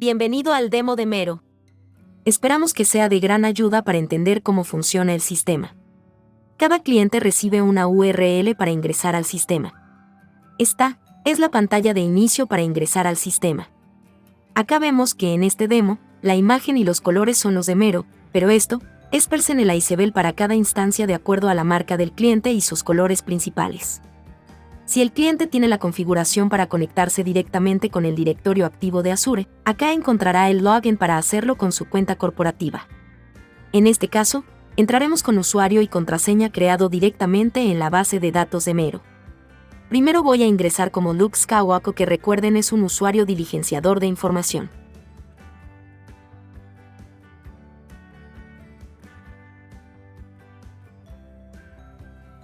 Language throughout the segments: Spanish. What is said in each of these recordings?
Bienvenido al demo de Mero. Esperamos que sea de gran ayuda para entender cómo funciona el sistema. Cada cliente recibe una URL para ingresar al sistema. Esta es la pantalla de inicio para ingresar al sistema. Acá vemos que en este demo, la imagen y los colores son los de Mero, pero esto es personalizable para cada instancia de acuerdo a la marca del cliente y sus colores principales. Si el cliente tiene la configuración para conectarse directamente con el directorio activo de Azure, acá encontrará el login para hacerlo con su cuenta corporativa. En este caso, entraremos con usuario y contraseña creado directamente en la base de datos de Mero. Primero voy a ingresar como Luke Skywalker, que recuerden es un usuario diligenciador de información.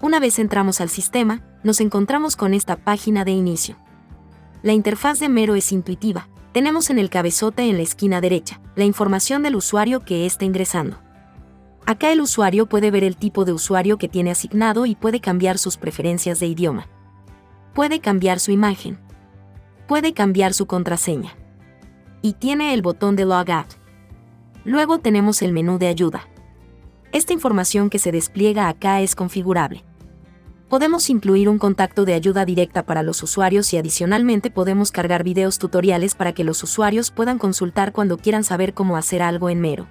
Una vez entramos al sistema, nos encontramos con esta página de inicio. La interfaz de Mero es intuitiva. Tenemos en el cabezote en la esquina derecha la información del usuario que está ingresando. Acá el usuario puede ver el tipo de usuario que tiene asignado y puede cambiar sus preferencias de idioma. Puede cambiar su imagen. Puede cambiar su contraseña. Y tiene el botón de Logout. Luego tenemos el menú de ayuda. Esta información que se despliega acá es configurable. Podemos incluir un contacto de ayuda directa para los usuarios y adicionalmente podemos cargar videos tutoriales para que los usuarios puedan consultar cuando quieran saber cómo hacer algo en Mero.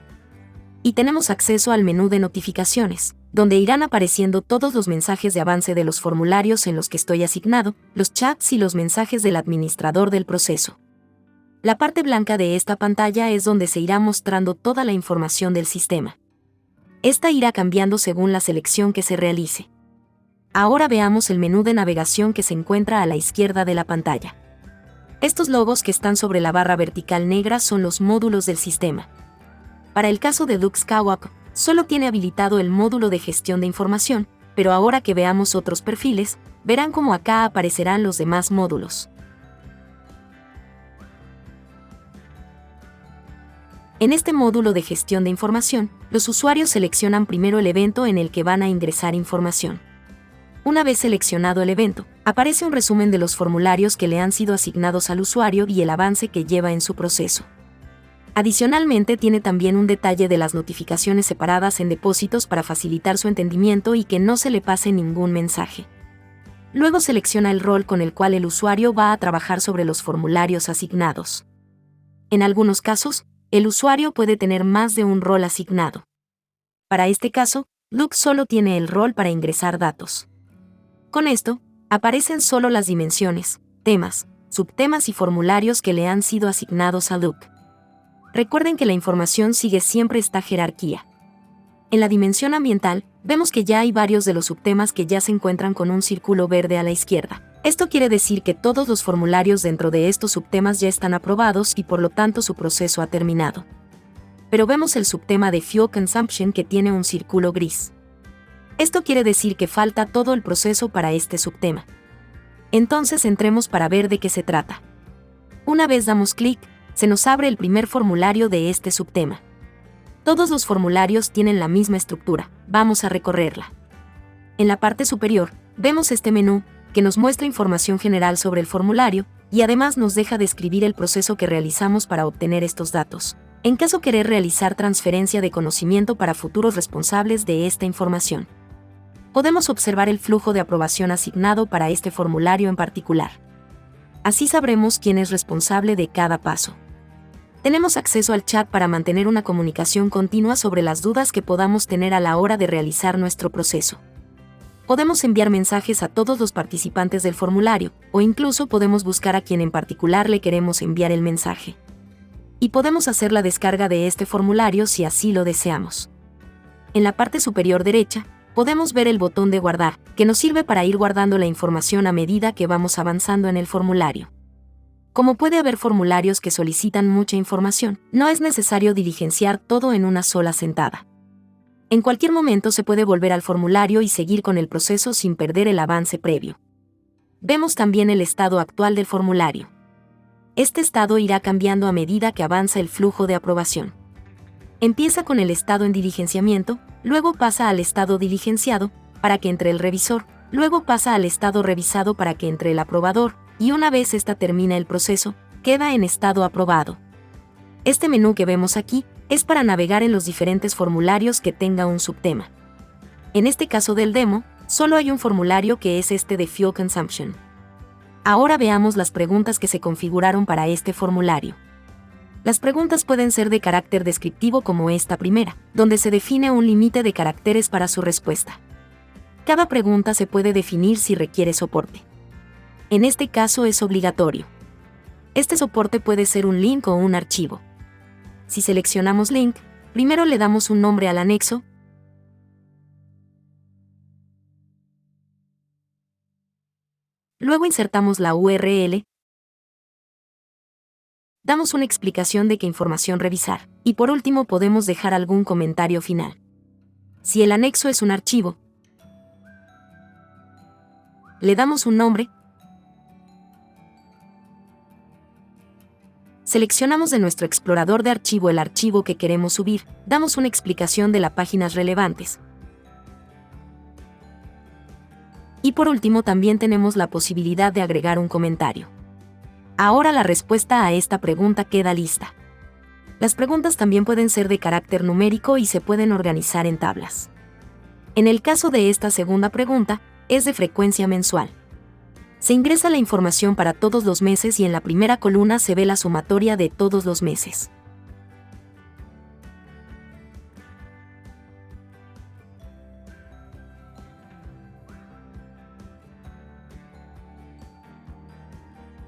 Y tenemos acceso al menú de notificaciones, donde irán apareciendo todos los mensajes de avance de los formularios en los que estoy asignado, los chats y los mensajes del administrador del proceso. La parte blanca de esta pantalla es donde se irá mostrando toda la información del sistema. Esta irá cambiando según la selección que se realice. Ahora veamos el menú de navegación que se encuentra a la izquierda de la pantalla. Estos logos que están sobre la barra vertical negra son los módulos del sistema. Para el caso de Luke Skywalker, solo tiene habilitado el módulo de gestión de información, pero ahora que veamos otros perfiles, verán cómo acá aparecerán los demás módulos. En este módulo de gestión de información, los usuarios seleccionan primero el evento en el que van a ingresar información. Una vez seleccionado el evento, aparece un resumen de los formularios que le han sido asignados al usuario y el avance que lleva en su proceso. Adicionalmente tiene también un detalle de las notificaciones separadas en depósitos para facilitar su entendimiento y que no se le pase ningún mensaje. Luego selecciona el rol con el cual el usuario va a trabajar sobre los formularios asignados. En algunos casos, el usuario puede tener más de un rol asignado. Para este caso, Luke solo tiene el rol para ingresar datos. Con esto, aparecen solo las dimensiones, temas, subtemas y formularios que le han sido asignados a Luke. Recuerden que la información sigue siempre esta jerarquía. En la dimensión ambiental, vemos que ya hay varios de los subtemas que ya se encuentran con un círculo verde a la izquierda. Esto quiere decir que todos los formularios dentro de estos subtemas ya están aprobados y por lo tanto su proceso ha terminado. Pero vemos el subtema de Fuel Consumption que tiene un círculo gris. Esto quiere decir que falta todo el proceso para este subtema. Entonces entremos para ver de qué se trata. Una vez damos clic, se nos abre el primer formulario de este subtema. Todos los formularios tienen la misma estructura, vamos a recorrerla. En la parte superior, vemos este menú, que nos muestra información general sobre el formulario, y además nos deja describir el proceso que realizamos para obtener estos datos, en caso querer realizar transferencia de conocimiento para futuros responsables de esta información. Podemos observar el flujo de aprobación asignado para este formulario en particular. Así sabremos quién es responsable de cada paso. Tenemos acceso al chat para mantener una comunicación continua sobre las dudas que podamos tener a la hora de realizar nuestro proceso. Podemos enviar mensajes a todos los participantes del formulario, o incluso podemos buscar a quien en particular le queremos enviar el mensaje. Y podemos hacer la descarga de este formulario si así lo deseamos. En la parte superior derecha, podemos ver el botón de guardar, que nos sirve para ir guardando la información a medida que vamos avanzando en el formulario. Como puede haber formularios que solicitan mucha información, no es necesario diligenciar todo en una sola sentada. En cualquier momento se puede volver al formulario y seguir con el proceso sin perder el avance previo. Vemos también el estado actual del formulario. Este estado irá cambiando a medida que avanza el flujo de aprobación. Empieza con el estado en diligenciamiento, luego pasa al estado diligenciado, para que entre el revisor, luego pasa al estado revisado para que entre el aprobador, y una vez esta termina el proceso, queda en estado aprobado. Este menú que vemos aquí es para navegar en los diferentes formularios que tenga un subtema. En este caso del demo, solo hay un formulario que es este de Fuel Consumption. Ahora veamos las preguntas que se configuraron para este formulario. Las preguntas pueden ser de carácter descriptivo como esta primera, donde se define un límite de caracteres para su respuesta. Cada pregunta se puede definir si requiere soporte. En este caso es obligatorio. Este soporte puede ser un link o un archivo. Si seleccionamos link, primero le damos un nombre al anexo, luego insertamos la URL, damos una explicación de qué información revisar, y por último podemos dejar algún comentario final. Si el anexo es un archivo, le damos un nombre, seleccionamos de nuestro explorador de archivo el archivo que queremos subir, damos una explicación de las páginas relevantes. Y por último también tenemos la posibilidad de agregar un comentario. Ahora la respuesta a esta pregunta queda lista. Las preguntas también pueden ser de carácter numérico y se pueden organizar en tablas. En el caso de esta segunda pregunta, es de frecuencia mensual. Se ingresa la información para todos los meses y en la primera columna se ve la sumatoria de todos los meses.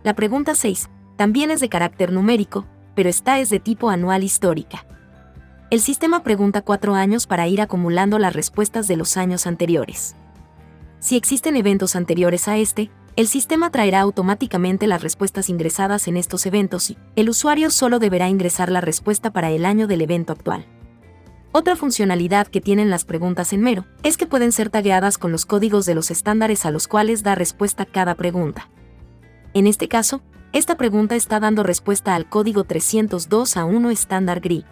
La pregunta 6 también es de carácter numérico, pero esta es de tipo anual histórica. El sistema pregunta 4 años para ir acumulando las respuestas de los años anteriores. Si existen eventos anteriores a este, el sistema traerá automáticamente las respuestas ingresadas en estos eventos y el usuario solo deberá ingresar la respuesta para el año del evento actual. Otra funcionalidad que tienen las preguntas en Mero es que pueden ser tagueadas con los códigos de los estándares a los cuales da respuesta cada pregunta. En este caso, esta pregunta está dando respuesta al código 302A1 estándar GRI.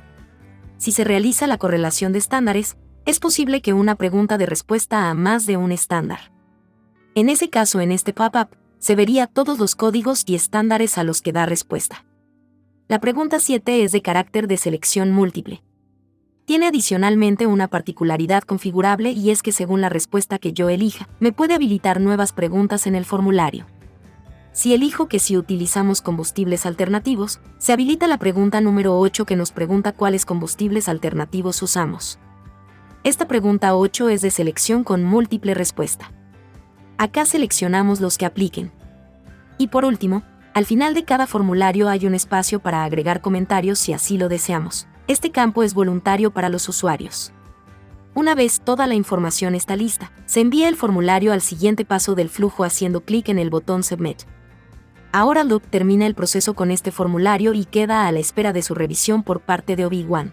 Si se realiza la correlación de estándares, es posible que una pregunta dé respuesta a más de un estándar. En ese caso, en este pop-up, se vería todos los códigos y estándares a los que da respuesta. La pregunta 7 es de carácter de selección múltiple. Tiene adicionalmente una particularidad configurable y es que según la respuesta que yo elija, me puede habilitar nuevas preguntas en el formulario. Si elijo que si utilizamos combustibles alternativos, se habilita la pregunta número 8 que nos pregunta cuáles combustibles alternativos usamos. Esta pregunta 8 es de selección con múltiple respuesta. Acá seleccionamos los que apliquen. Y por último, al final de cada formulario hay un espacio para agregar comentarios si así lo deseamos. Este campo es voluntario para los usuarios. Una vez toda la información está lista, se envía el formulario al siguiente paso del flujo haciendo clic en el botón Submit. Ahora Luke termina el proceso con este formulario y queda a la espera de su revisión por parte de OB1.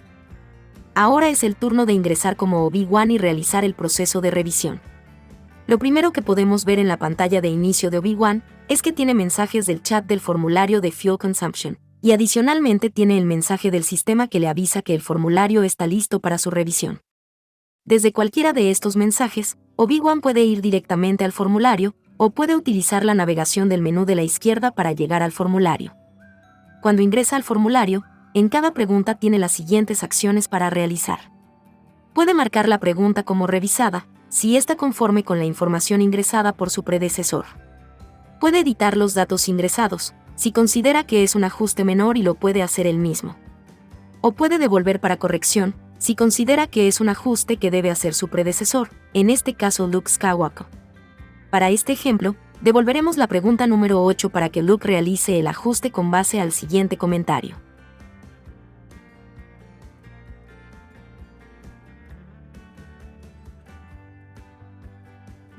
Ahora es el turno de ingresar como OB1 y realizar el proceso de revisión. Lo primero que podemos ver en la pantalla de inicio de OB1 es que tiene mensajes del chat del formulario de Fuel Consumption, y adicionalmente tiene el mensaje del sistema que le avisa que el formulario está listo para su revisión. Desde cualquiera de estos mensajes, OB1 puede ir directamente al formulario, o puede utilizar la navegación del menú de la izquierda para llegar al formulario. Cuando ingresa al formulario, en cada pregunta tiene las siguientes acciones para realizar. Puede marcar la pregunta como revisada, si está conforme con la información ingresada por su predecesor. Puede editar los datos ingresados, si considera que es un ajuste menor y lo puede hacer él mismo. O puede devolver para corrección, si considera que es un ajuste que debe hacer su predecesor, en este caso Luke Skywalker. Para este ejemplo, devolveremos la pregunta número 8 para que Luke realice el ajuste con base al siguiente comentario.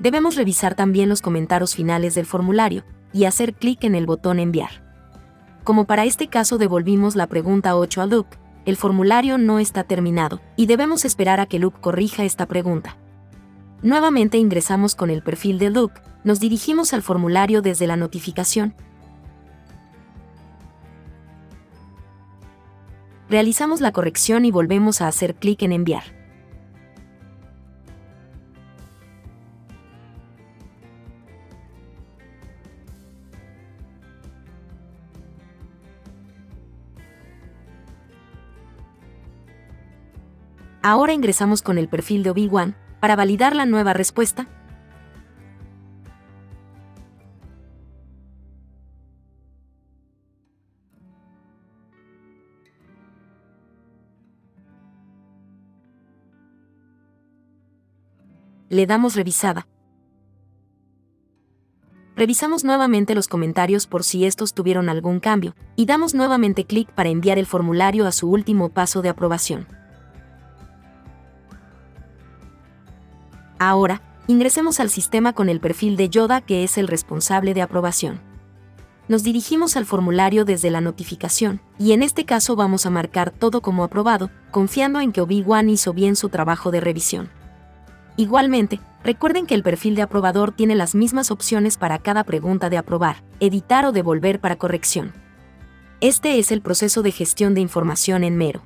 Debemos revisar también los comentarios finales del formulario y hacer clic en el botón Enviar. Como para este caso devolvimos la pregunta 8 a Luke, el formulario no está terminado y debemos esperar a que Luke corrija esta pregunta. Nuevamente ingresamos con el perfil de Luke, nos dirigimos al formulario desde la notificación. Realizamos la corrección y volvemos a hacer clic en enviar. Ahora ingresamos con el perfil de Obi-Wan para validar la nueva respuesta. Le damos revisada. Revisamos nuevamente los comentarios por si estos tuvieron algún cambio, y damos nuevamente clic para enviar el formulario a su último paso de aprobación. Ahora, ingresemos al sistema con el perfil de Yoda, que es el responsable de aprobación. Nos dirigimos al formulario desde la notificación, y en este caso vamos a marcar todo como aprobado, confiando en que Obi-Wan hizo bien su trabajo de revisión. Igualmente, recuerden que el perfil de aprobador tiene las mismas opciones para cada pregunta de aprobar, editar o devolver para corrección. Este es el proceso de gestión de información en Mero.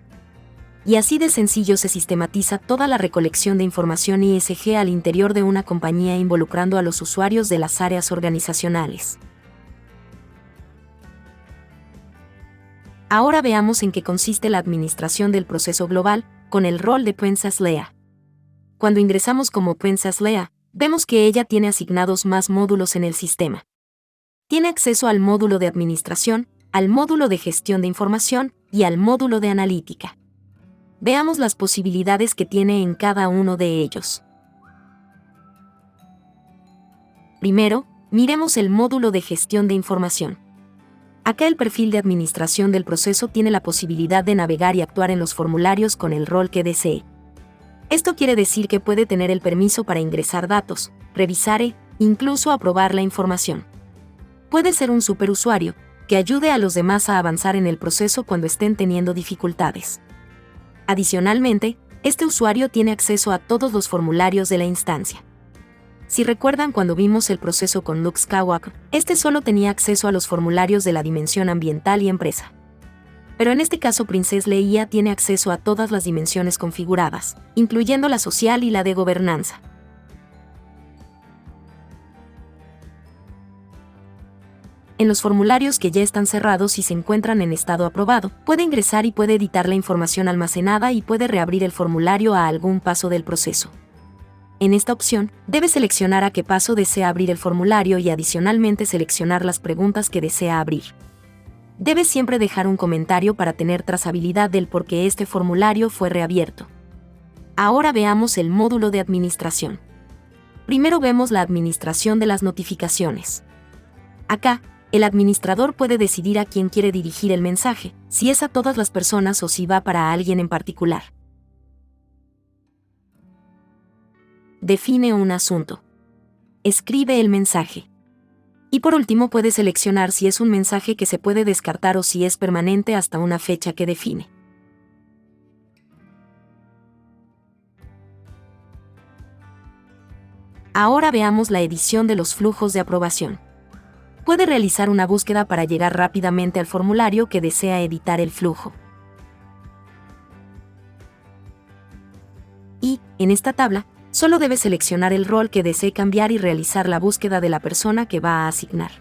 Y así de sencillo se sistematiza toda la recolección de información ISG al interior de una compañía involucrando a los usuarios de las áreas organizacionales. Ahora veamos en qué consiste la administración del proceso global, con el rol de Princess Leia. Cuando ingresamos como Princess Leia, vemos que ella tiene asignados más módulos en el sistema. Tiene acceso al módulo de administración, al módulo de gestión de información y al módulo de analítica. Veamos las posibilidades que tiene en cada uno de ellos. Primero, miremos el módulo de gestión de información. Acá el perfil de administración del proceso tiene la posibilidad de navegar y actuar en los formularios con el rol que desee. Esto quiere decir que puede tener el permiso para ingresar datos, revisar e, incluso aprobar la información. Puede ser un superusuario, que ayude a los demás a avanzar en el proceso cuando estén teniendo dificultades. Adicionalmente, este usuario tiene acceso a todos los formularios de la instancia. Si recuerdan cuando vimos el proceso con Luke Skywalker, este solo tenía acceso a los formularios de la dimensión ambiental y empresa. Pero en este caso Princess Leia tiene acceso a todas las dimensiones configuradas, incluyendo la social y la de gobernanza. En los formularios que ya están cerrados y se encuentran en estado aprobado, puede ingresar y puede editar la información almacenada y puede reabrir el formulario a algún paso del proceso. En esta opción, debe seleccionar a qué paso desea abrir el formulario y adicionalmente seleccionar las preguntas que desea abrir. Debe siempre dejar un comentario para tener trazabilidad del por qué este formulario fue reabierto. Ahora veamos el módulo de administración. Primero vemos la administración de las notificaciones. Acá, el administrador puede decidir a quién quiere dirigir el mensaje, si es a todas las personas o si va para alguien en particular. Define un asunto. Escribe el mensaje. Y por último puede seleccionar si es un mensaje que se puede descartar o si es permanente hasta una fecha que define. Ahora veamos la edición de los flujos de aprobación. Puede realizar una búsqueda para llegar rápidamente al formulario que desea editar el flujo. Y, en esta tabla, solo debe seleccionar el rol que desee cambiar y realizar la búsqueda de la persona que va a asignar.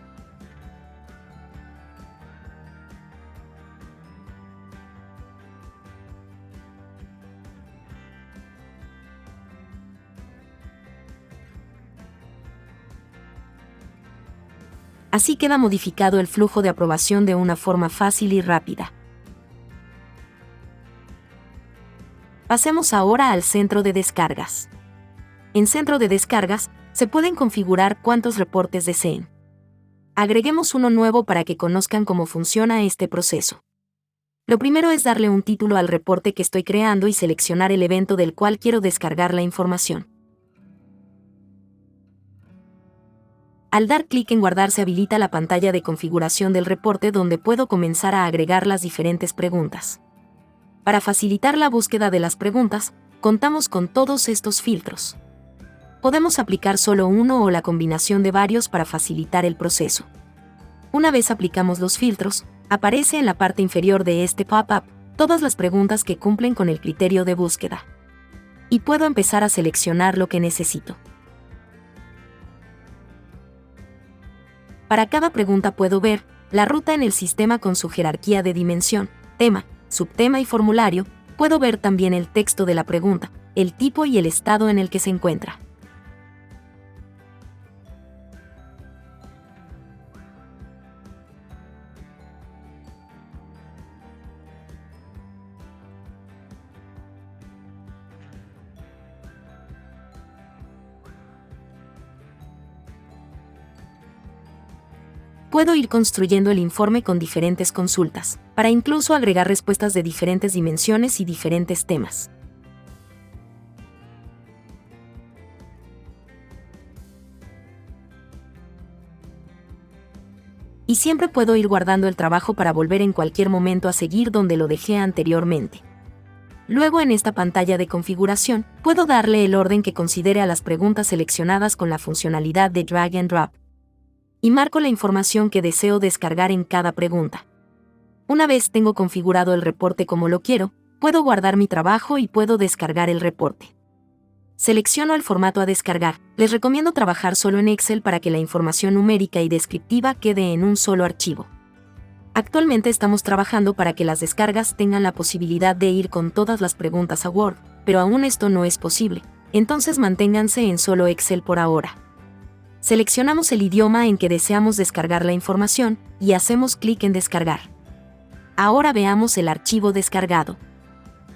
Así queda modificado el flujo de aprobación de una forma fácil y rápida. Pasemos ahora al centro de descargas. En centro de descargas, se pueden configurar cuántos reportes deseen. Agreguemos uno nuevo para que conozcan cómo funciona este proceso. Lo primero es darle un título al reporte que estoy creando y seleccionar el evento del cual quiero descargar la información. Al dar clic en guardar se habilita la pantalla de configuración del reporte donde puedo comenzar a agregar las diferentes preguntas. Para facilitar la búsqueda de las preguntas, contamos con todos estos filtros. Podemos aplicar solo uno o la combinación de varios para facilitar el proceso. Una vez aplicamos los filtros, aparece en la parte inferior de este pop-up todas las preguntas que cumplen con el criterio de búsqueda. Y puedo empezar a seleccionar lo que necesito. Para cada pregunta puedo ver la ruta en el sistema con su jerarquía de dimensión, tema, subtema y formulario, puedo ver también el texto de la pregunta, el tipo y el estado en el que se encuentra. Puedo ir construyendo el informe con diferentes consultas, para incluso agregar respuestas de diferentes dimensiones y diferentes temas. Y siempre puedo ir guardando el trabajo para volver en cualquier momento a seguir donde lo dejé anteriormente. Luego en esta pantalla de configuración, puedo darle el orden que considere a las preguntas seleccionadas con la funcionalidad de Drag and Drop. Y marco la información que deseo descargar en cada pregunta. Una vez tengo configurado el reporte como lo quiero, puedo guardar mi trabajo y puedo descargar el reporte. Selecciono el formato a descargar. Les recomiendo trabajar solo en Excel para que la información numérica y descriptiva quede en un solo archivo. Actualmente estamos trabajando para que las descargas tengan la posibilidad de ir con todas las preguntas a Word, pero aún esto no es posible, entonces manténganse en solo Excel por ahora. Seleccionamos el idioma en que deseamos descargar la información y hacemos clic en descargar. Ahora veamos el archivo descargado.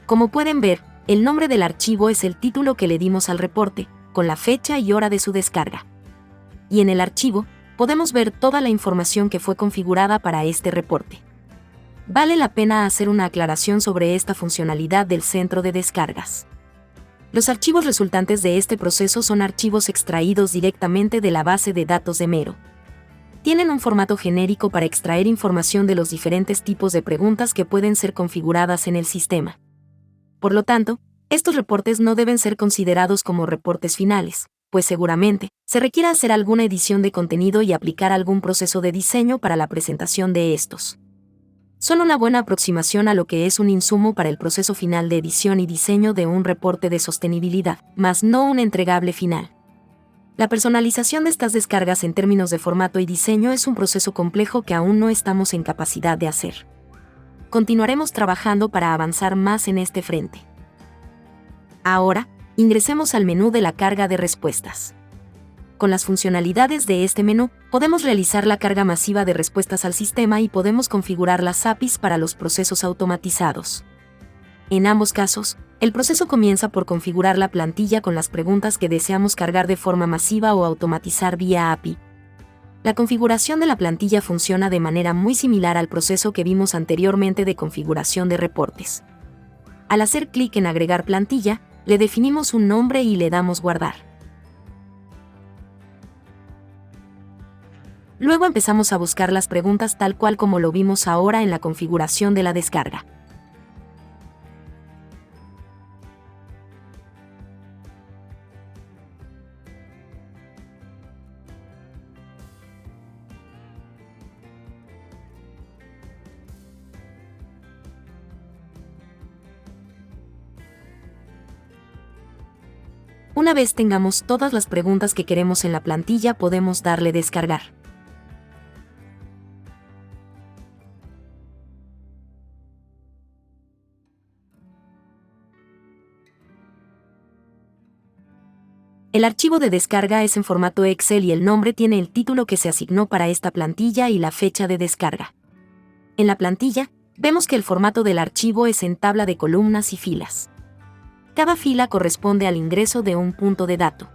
Como pueden ver, el nombre del archivo es el título que le dimos al reporte, con la fecha y hora de su descarga. Y en el archivo, podemos ver toda la información que fue configurada para este reporte. Vale la pena hacer una aclaración sobre esta funcionalidad del centro de descargas. Los archivos resultantes de este proceso son archivos extraídos directamente de la base de datos de Mero. Tienen un formato genérico para extraer información de los diferentes tipos de preguntas que pueden ser configuradas en el sistema. Por lo tanto, estos reportes no deben ser considerados como reportes finales, pues seguramente se requiera hacer alguna edición de contenido y aplicar algún proceso de diseño para la presentación de estos. Son una buena aproximación a lo que es un insumo para el proceso final de edición y diseño de un reporte de sostenibilidad, mas no un entregable final. La personalización de estas descargas en términos de formato y diseño es un proceso complejo que aún no estamos en capacidad de hacer. Continuaremos trabajando para avanzar más en este frente. Ahora, ingresemos al menú de la carga de respuestas. Con las funcionalidades de este menú, podemos realizar la carga masiva de respuestas al sistema y podemos configurar las APIs para los procesos automatizados. En ambos casos, el proceso comienza por configurar la plantilla con las preguntas que deseamos cargar de forma masiva o automatizar vía API. La configuración de la plantilla funciona de manera muy similar al proceso que vimos anteriormente de configuración de reportes. Al hacer clic en Agregar plantilla, le definimos un nombre y le damos Guardar. Luego empezamos a buscar las preguntas tal cual como lo vimos ahora en la configuración de la descarga. Una vez tengamos todas las preguntas que queremos en la plantilla, podemos darle Descargar. El archivo de descarga es en formato Excel y el nombre tiene el título que se asignó para esta plantilla y la fecha de descarga. En la plantilla, vemos que el formato del archivo es en tabla de columnas y filas. Cada fila corresponde al ingreso de un punto de dato.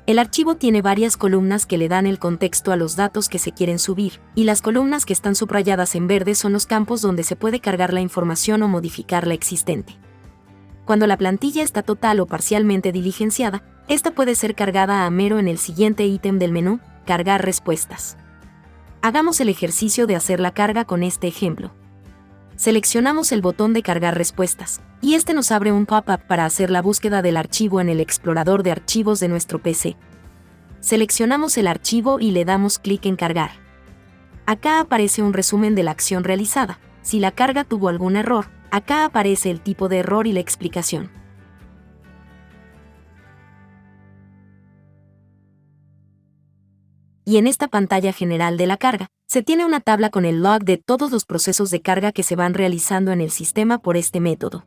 El archivo tiene varias columnas que le dan el contexto a los datos que se quieren subir, y las columnas que están subrayadas en verde son los campos donde se puede cargar la información o modificar la existente. Cuando la plantilla está total o parcialmente diligenciada, esta puede ser cargada a Mero en el siguiente ítem del menú, Cargar respuestas. Hagamos el ejercicio de hacer la carga con este ejemplo. Seleccionamos el botón de Cargar respuestas, y este nos abre un pop-up para hacer la búsqueda del archivo en el explorador de archivos de nuestro PC. Seleccionamos el archivo y le damos clic en Cargar. Acá aparece un resumen de la acción realizada. Si la carga tuvo algún error, acá aparece el tipo de error y la explicación. Y en esta pantalla general de la carga, se tiene una tabla con el log de todos los procesos de carga que se van realizando en el sistema por este método.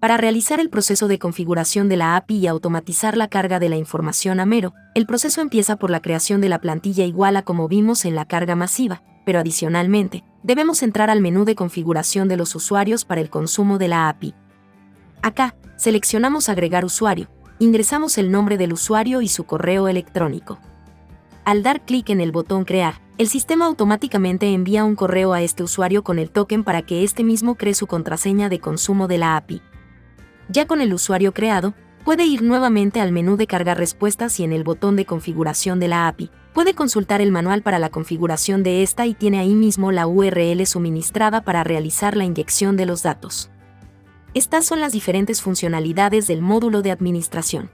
Para realizar el proceso de configuración de la API y automatizar la carga de la información a Mero, el proceso empieza por la creación de la plantilla igual a como vimos en la carga masiva, pero adicionalmente, debemos entrar al menú de configuración de los usuarios para el consumo de la API. Acá, seleccionamos Agregar usuario, ingresamos el nombre del usuario y su correo electrónico. Al dar clic en el botón Crear, el sistema automáticamente envía un correo a este usuario con el token para que éste mismo cree su contraseña de consumo de la API. Ya con el usuario creado, puede ir nuevamente al menú de Cargar respuestas y en el botón de configuración de la API, puede consultar el manual para la configuración de esta y tiene ahí mismo la URL suministrada para realizar la inyección de los datos. Estas son las diferentes funcionalidades del módulo de administración.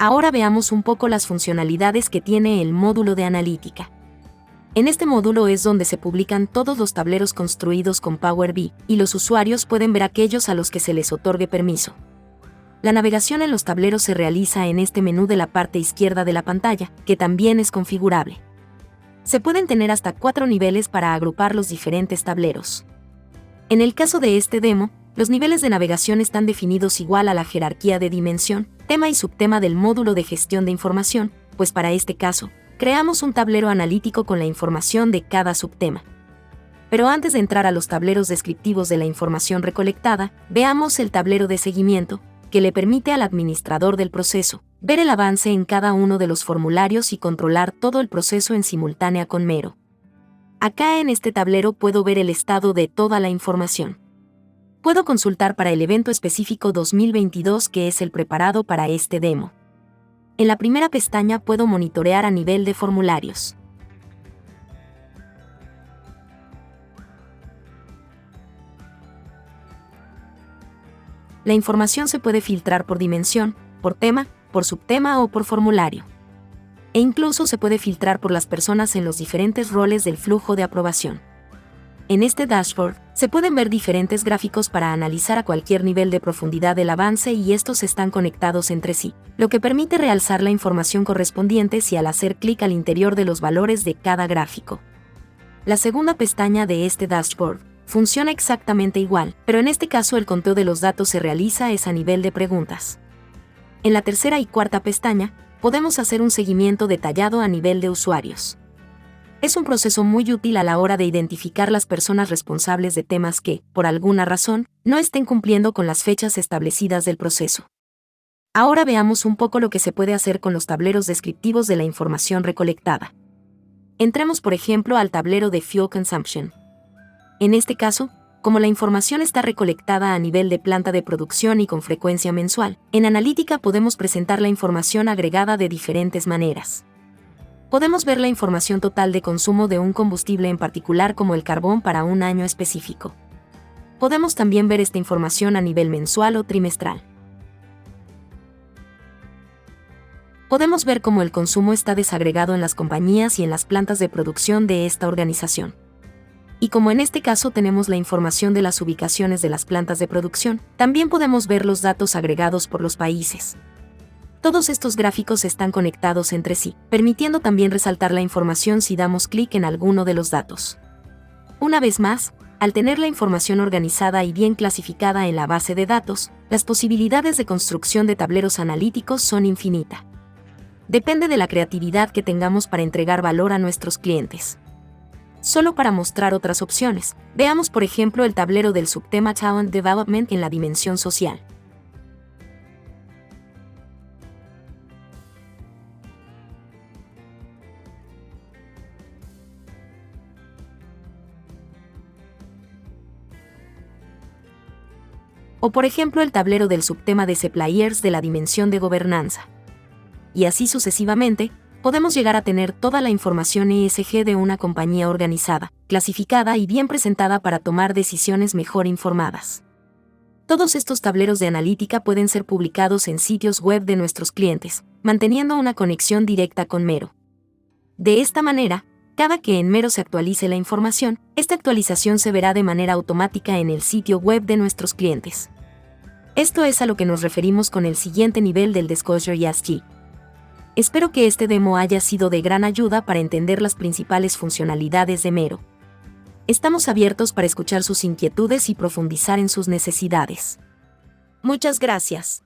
Ahora veamos un poco las funcionalidades que tiene el módulo de analítica. En este módulo es donde se publican todos los tableros construidos con Power BI, y los usuarios pueden ver aquellos a los que se les otorgue permiso. La navegación en los tableros se realiza en este menú de la parte izquierda de la pantalla, que también es configurable. Se pueden tener hasta 4 niveles para agrupar los diferentes tableros. En el caso de este demo, los niveles de navegación están definidos igual a la jerarquía de dimensión, tema y subtema del módulo de gestión de información, pues para este caso, creamos un tablero analítico con la información de cada subtema. Pero antes de entrar a los tableros descriptivos de la información recolectada, veamos el tablero de seguimiento, que le permite al administrador del proceso ver el avance en cada uno de los formularios y controlar todo el proceso en simultánea con Mero. Acá en este tablero puedo ver el estado de toda la información. Puedo consultar para el evento específico 2022 que es el preparado para este demo. En la primera pestaña puedo monitorear a nivel de formularios. La información se puede filtrar por dimensión, por tema, por subtema o por formulario. E incluso se puede filtrar por las personas en los diferentes roles del flujo de aprobación. En este dashboard, se pueden ver diferentes gráficos para analizar a cualquier nivel de profundidad del avance y estos están conectados entre sí, lo que permite realzar la información correspondiente si al hacer clic al interior de los valores de cada gráfico. La segunda pestaña de este dashboard funciona exactamente igual, pero en este caso el conteo de los datos se realiza a nivel de preguntas. En la tercera y cuarta pestaña, podemos hacer un seguimiento detallado a nivel de usuarios. Es un proceso muy útil a la hora de identificar las personas responsables de temas que, por alguna razón, no estén cumpliendo con las fechas establecidas del proceso. Ahora veamos un poco lo que se puede hacer con los tableros descriptivos de la información recolectada. Entremos por ejemplo al tablero de Fuel Consumption. En este caso, como la información está recolectada a nivel de planta de producción y con frecuencia mensual, en analítica podemos presentar la información agregada de diferentes maneras. Podemos ver la información total de consumo de un combustible en particular como el carbón para un año específico. Podemos también ver esta información a nivel mensual o trimestral. Podemos ver cómo el consumo está desagregado en las compañías y en las plantas de producción de esta organización. Y como en este caso tenemos la información de las ubicaciones de las plantas de producción, también podemos ver los datos agregados por los países. Todos estos gráficos están conectados entre sí, permitiendo también resaltar la información si damos clic en alguno de los datos. Una vez más, al tener la información organizada y bien clasificada en la base de datos, las posibilidades de construcción de tableros analíticos son infinitas. Depende de la creatividad que tengamos para entregar valor a nuestros clientes. Solo para mostrar otras opciones, veamos por ejemplo el tablero del subtema Talent Development en la dimensión social. O por ejemplo el tablero del subtema de Suppliers de la dimensión de gobernanza. Y así sucesivamente, podemos llegar a tener toda la información ESG de una compañía organizada, clasificada y bien presentada para tomar decisiones mejor informadas. Todos estos tableros de analítica pueden ser publicados en sitios web de nuestros clientes, manteniendo una conexión directa con Mero. De esta manera, cada que en Mero se actualice la información, esta actualización se verá de manera automática en el sitio web de nuestros clientes. Esto es a lo que nos referimos con el siguiente nivel del Disclosure ESG. Espero que este demo haya sido de gran ayuda para entender las principales funcionalidades de Mero. Estamos abiertos para escuchar sus inquietudes y profundizar en sus necesidades. Muchas gracias.